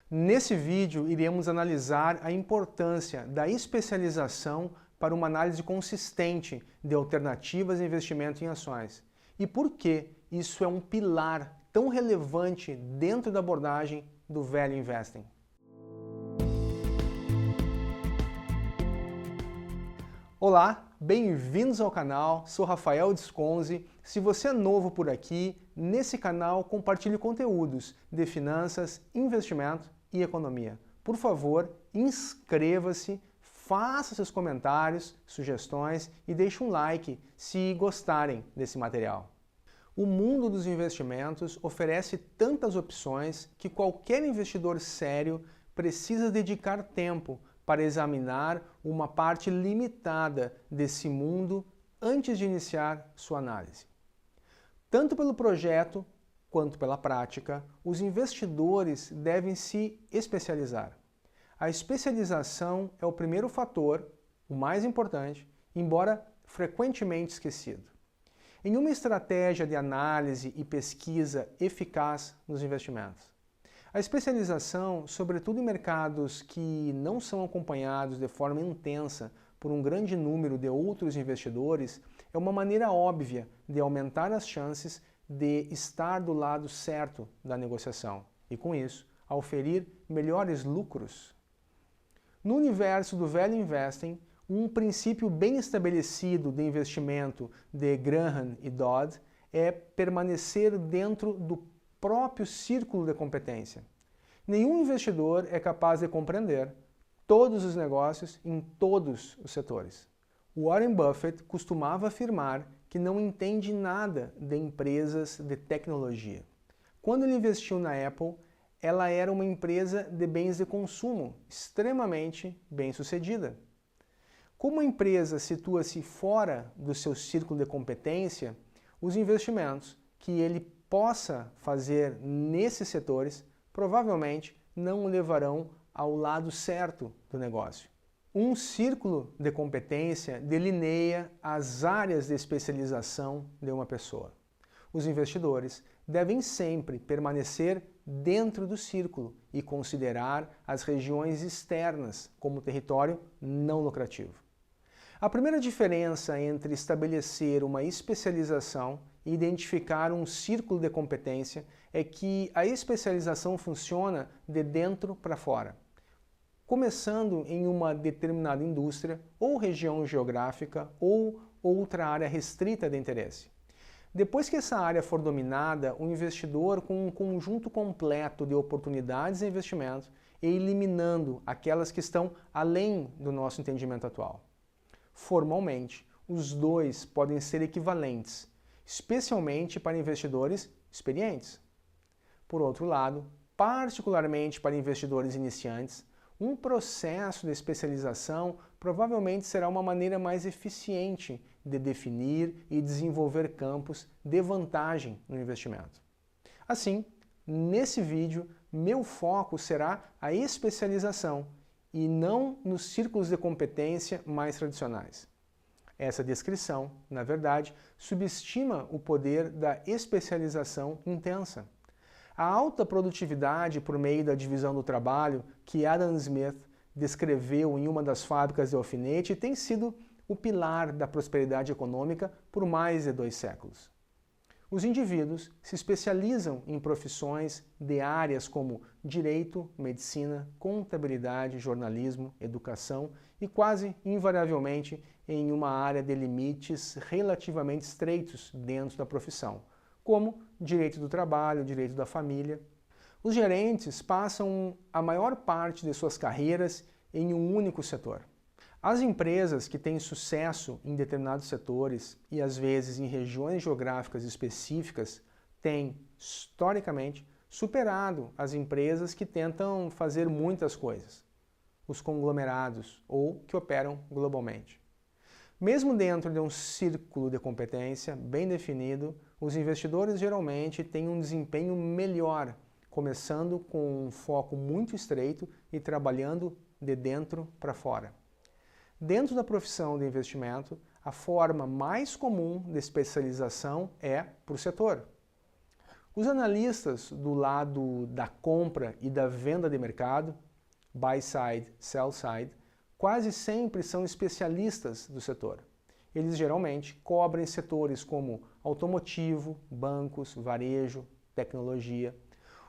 Nesse vídeo, iremos analisar a importância da especialização para uma análise consistente de alternativas de investimento em ações e por que isso é um pilar tão relevante dentro da abordagem do Value Investing. Olá, bem-vindos ao canal, sou Rafael Desconze. Se você é novo por aqui, nesse canal compartilho conteúdos de finanças, investimento e economia. Por favor, inscreva-se, faça seus comentários, sugestões e deixe um like se gostarem desse material. O mundo dos investimentos oferece tantas opções que qualquer investidor sério precisa dedicar tempo para examinar uma parte limitada desse mundo antes de iniciar sua análise. Tanto pelo projeto quanto pela prática, os investidores devem se especializar. A especialização é o primeiro fator, o mais importante, embora frequentemente esquecido, em uma estratégia de análise e pesquisa eficaz nos investimentos. A especialização, sobretudo em mercados que não são acompanhados de forma intensa por um grande número de outros investidores, é uma maneira óbvia de aumentar as chances de estar do lado certo da negociação e, com isso, oferir melhores lucros. No universo do Value Investing, um princípio bem estabelecido de investimento de Graham e Dodd é permanecer dentro do próprio círculo de competência. Nenhum investidor é capaz de compreender todos os negócios em todos os setores. Warren Buffett costumava afirmar que não entende nada de empresas de tecnologia. Quando ele investiu na Apple, ela era uma empresa de bens de consumo extremamente bem-sucedida. Como a empresa situa-se fora do seu círculo de competência, os investimentos que ele possa fazer nesses setores provavelmente não o levarão ao lado certo do negócio. Um círculo de competência delineia as áreas de especialização de uma pessoa. Os investidores devem sempre permanecer dentro do círculo e considerar as regiões externas como território não lucrativo. A primeira diferença entre estabelecer uma especialização e identificar um círculo de competência é que a especialização funciona de dentro para fora, começando em uma determinada indústria ou região geográfica ou outra área restrita de interesse. Depois que essa área for dominada, o investidor, com um conjunto completo de oportunidades de investimento, e eliminando aquelas que estão além do nosso entendimento atual. Formalmente, os dois podem ser equivalentes, especialmente para investidores experientes. Por outro lado, particularmente para investidores iniciantes, um processo de especialização provavelmente será uma maneira mais eficiente de definir e desenvolver campos de vantagem no investimento. Assim, nesse vídeo, meu foco será a especialização e não nos círculos de competência mais tradicionais. Essa descrição, na verdade, subestima o poder da especialização intensa. A alta produtividade por meio da divisão do trabalho que Adam Smith descreveu em uma das fábricas de alfinete tem sido o pilar da prosperidade econômica por mais de 2 séculos. Os indivíduos se especializam em profissões de áreas como direito, medicina, contabilidade, jornalismo, educação e quase invariavelmente em uma área de limites relativamente estreitos dentro da profissão, como direito do trabalho, direito da família. Os gerentes passam a maior parte de suas carreiras em um único setor. As empresas que têm sucesso em determinados setores e às vezes em regiões geográficas específicas têm, historicamente, superado as empresas que tentam fazer muitas coisas, os conglomerados ou que operam globalmente. Mesmo dentro de um círculo de competência bem definido, os investidores geralmente têm um desempenho melhor, começando com um foco muito estreito e trabalhando de dentro para fora. Dentro da profissão de investimento, a forma mais comum de especialização é por setor. Os analistas do lado da compra e da venda de mercado, buy side, sell side, quase sempre são especialistas do setor. Eles geralmente cobrem setores como automotivo, bancos, varejo, tecnologia.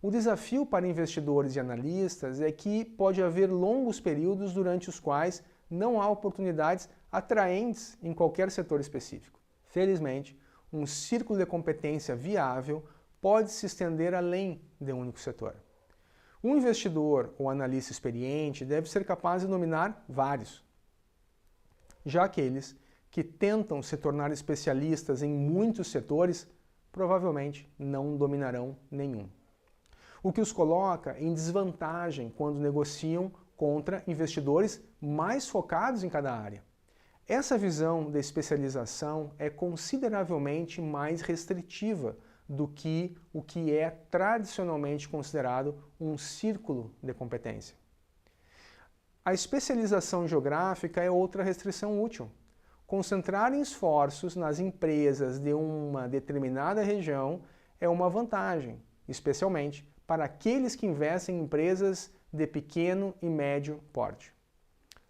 O desafio para investidores e analistas é que pode haver longos períodos durante os quais não há oportunidades atraentes em qualquer setor específico. Felizmente, um círculo de competência viável pode se estender além de um único setor. Um investidor ou analista experiente deve ser capaz de dominar vários. Já aqueles que tentam se tornar especialistas em muitos setores, provavelmente não dominarão nenhum. O que os coloca em desvantagem quando negociam contra investidores mais focados em cada área. Essa visão de especialização é consideravelmente mais restritiva do que o que é tradicionalmente considerado um círculo de competência. A especialização geográfica é outra restrição útil. Concentrar esforços nas empresas de uma determinada região é uma vantagem, especialmente para aqueles que investem em empresas de pequeno e médio porte.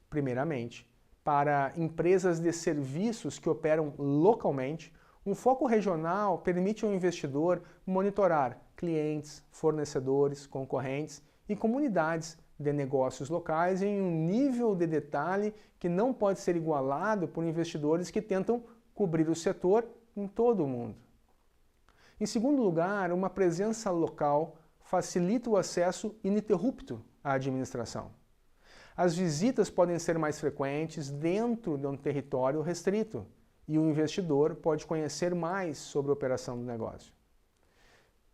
Primeiramente, para empresas de serviços que operam localmente, um foco regional permite ao investidor monitorar clientes, fornecedores, concorrentes e comunidades de negócios locais em um nível de detalhe que não pode ser igualado por investidores que tentam cobrir o setor em todo o mundo. Em segundo lugar, uma presença local facilita o acesso ininterrupto à administração. As visitas podem ser mais frequentes dentro de um território restrito e o investidor pode conhecer mais sobre a operação do negócio.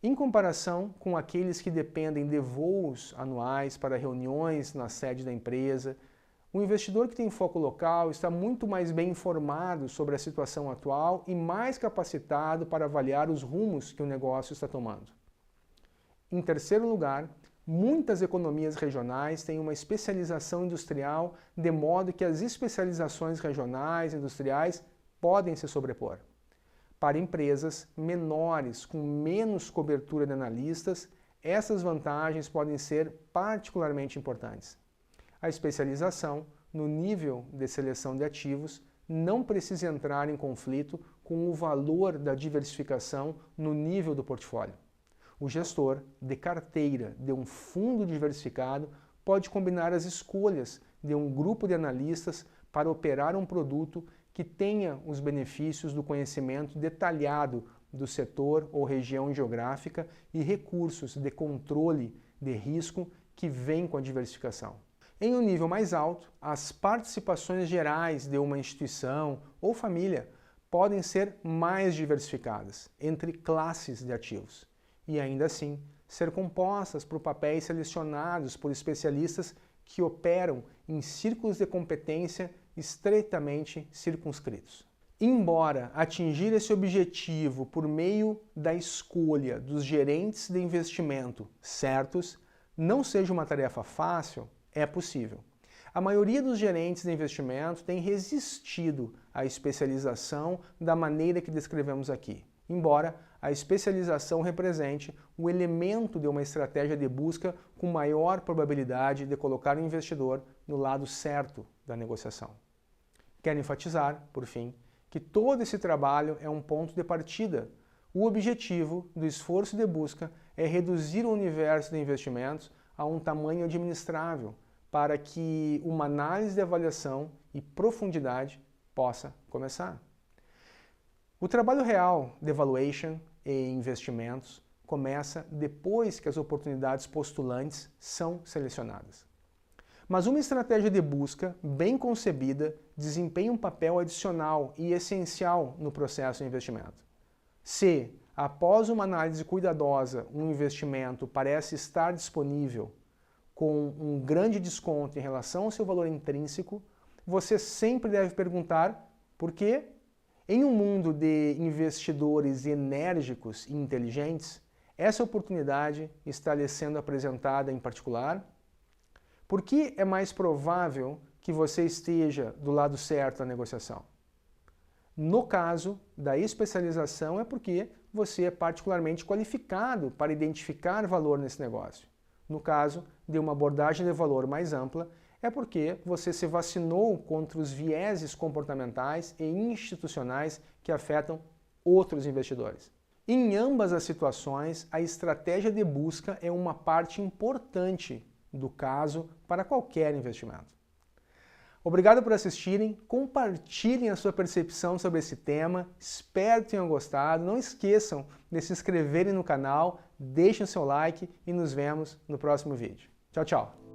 Em comparação com aqueles que dependem de voos anuais para reuniões na sede da empresa, o investidor que tem foco local está muito mais bem informado sobre a situação atual e mais capacitado para avaliar os rumos que o negócio está tomando. Em terceiro lugar, muitas economias regionais têm uma especialização industrial, de modo que as especializações regionais industriais podem se sobrepor. Para empresas menores, com menos cobertura de analistas, essas vantagens podem ser particularmente importantes. A especialização no nível de seleção de ativos não precisa entrar em conflito com o valor da diversificação no nível do portfólio. O gestor de carteira de um fundo diversificado pode combinar as escolhas de um grupo de analistas para operar um produto que tenha os benefícios do conhecimento detalhado do setor ou região geográfica e recursos de controle de risco que vêm com a diversificação. Em um nível mais alto, as participações gerais de uma instituição ou família podem ser mais diversificadas entre classes de ativos e ainda assim ser compostas por papéis selecionados por especialistas que operam em círculos de competência estreitamente circunscritos. Embora atingir esse objetivo por meio da escolha dos gerentes de investimento certos não seja uma tarefa fácil, é possível. A maioria dos gerentes de investimento tem resistido à especialização da maneira que descrevemos aqui, embora a especialização represente o elemento de uma estratégia de busca com maior probabilidade de colocar o investidor no lado certo da negociação. Quero enfatizar, por fim, que todo esse trabalho é um ponto de partida. O objetivo do esforço de busca é reduzir o universo de investimentos a um tamanho administrável, para que uma análise de avaliação e profundidade possa começar. O trabalho real de valuation e investimentos começa depois que as oportunidades postulantes são selecionadas. Mas uma estratégia de busca bem concebida desempenha um papel adicional e essencial no processo de investimento. Se, após uma análise cuidadosa, um investimento parece estar disponível com um grande desconto em relação ao seu valor intrínseco, você sempre deve perguntar por quê? Em um mundo de investidores enérgicos e inteligentes, essa oportunidade está lhe sendo apresentada em particular? Por que é mais provável que você esteja do lado certo da negociação? No caso da especialização é porque você é particularmente qualificado para identificar valor nesse negócio. No caso de uma abordagem de valor mais ampla, é porque você se vacinou contra os vieses comportamentais e institucionais que afetam outros investidores. Em ambas as situações, a estratégia de busca é uma parte importante do caso para qualquer investimento. Obrigado por assistirem, compartilhem a sua percepção sobre esse tema, espero que tenham gostado, não esqueçam de se inscreverem no canal, deixem o seu like e nos vemos no próximo vídeo. Tchau, tchau!